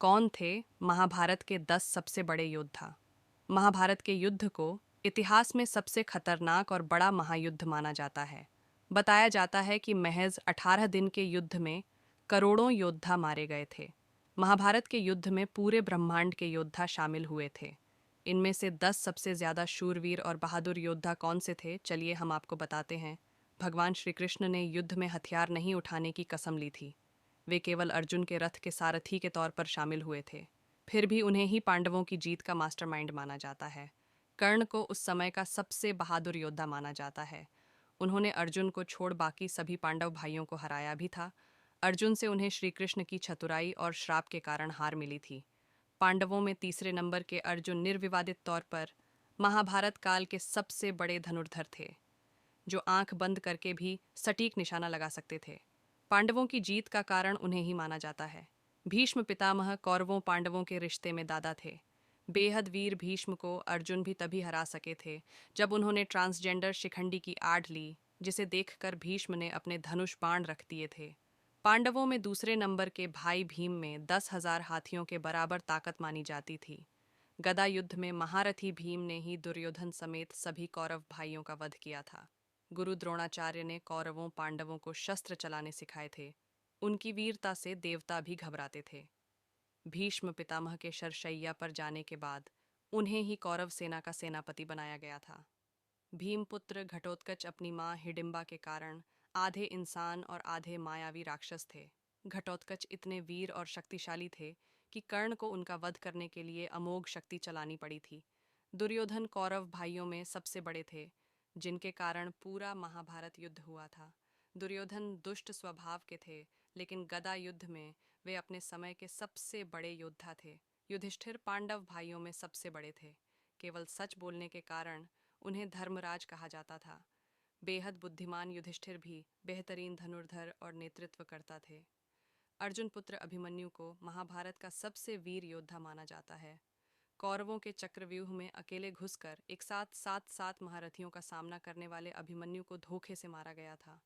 कौन थे महाभारत के 10 सबसे बड़े योद्धा? महाभारत के युद्ध को इतिहास में सबसे खतरनाक और बड़ा महायुद्ध माना जाता है। बताया जाता है कि महज 18 दिन के युद्ध में करोड़ों योद्धा मारे गए थे। महाभारत के युद्ध में पूरे ब्रह्मांड के योद्धा शामिल हुए थे। इनमें से 10 सबसे ज्यादा शूरवीर और बहादुर योद्धा कौन से थे, चलिए हम आपको बताते हैं। भगवान श्री कृष्ण ने युद्ध में हथियार नहीं उठाने की कसम ली थी। वे केवल अर्जुन के रथ के सारथी के तौर पर शामिल हुए थे। फिर भी उन्हें ही पांडवों की जीत का मास्टरमाइंड माना जाता है। कर्ण को उस समय का सबसे बहादुर योद्धा माना जाता है। उन्होंने अर्जुन को छोड़ बाकी सभी पांडव भाइयों को हराया भी था। अर्जुन से उन्हें श्री कृष्ण की चतुराई और श्राप के कारण हार मिली थी। पांडवों में तीसरे नंबर के अर्जुन निर्विवादित तौर पर महाभारत काल के सबसे बड़े धनुर्धर थे, जो आंख बंद करके भी सटीक निशाना लगा सकते थे। पांडवों की जीत का कारण उन्हें ही माना जाता है। भीष्म पितामह कौरवों पांडवों के रिश्ते में दादा थे। बेहद वीर भीष्म को अर्जुन भी तभी हरा सके थे जब उन्होंने ट्रांसजेंडर शिखंडी की आड़ ली, जिसे देखकर भीष्म ने अपने धनुष बाण रख दिए थे। पांडवों में दूसरे नंबर के भाई भीम में 10,000 हाथियों के बराबर ताकत मानी जाती थी। गदा युद्ध में महारथी भीम ने ही दुर्योधन समेत सभी कौरव भाइयों का वध किया था। गुरु द्रोणाचार्य ने कौरवों पांडवों को शस्त्र चलाने सिखाए थे। उनकी वीरता से देवता भी घबराते थे। भीष्म पितामह के शरशैया पर जाने के बाद उन्हें ही कौरव सेना का सेनापति बनाया गया था। भीमपुत्र घटोत्कच अपनी मां हिडिंबा के कारण आधे इंसान और आधे मायावी राक्षस थे। घटोत्कच इतने वीर और शक्तिशाली थे कि कर्ण को उनका वध करने के लिए अमोघ शक्ति चलानी पड़ी थी। दुर्योधन कौरव भाइयों में सबसे बड़े थे, जिनके कारण पूरा महाभारत युद्ध हुआ था। दुर्योधन दुष्ट स्वभाव के थे, लेकिन गदा युद्ध में वे अपने समय के सबसे बड़े योद्धा थे। युधिष्ठिर पांडव भाइयों में सबसे बड़े थे। केवल सच बोलने के कारण उन्हें धर्मराज कहा जाता था। बेहद बुद्धिमान युधिष्ठिर भी बेहतरीन धनुर्धर और नेतृत्व करता थे। अर्जुन पुत्र अभिमन्यु को महाभारत का सबसे वीर योद्धा माना जाता है। कौरवों के चक्रव्यूह में अकेले घुसकर एक साथ 7 महारथियों का सामना करने वाले अभिमन्यु को धोखे से मारा गया था।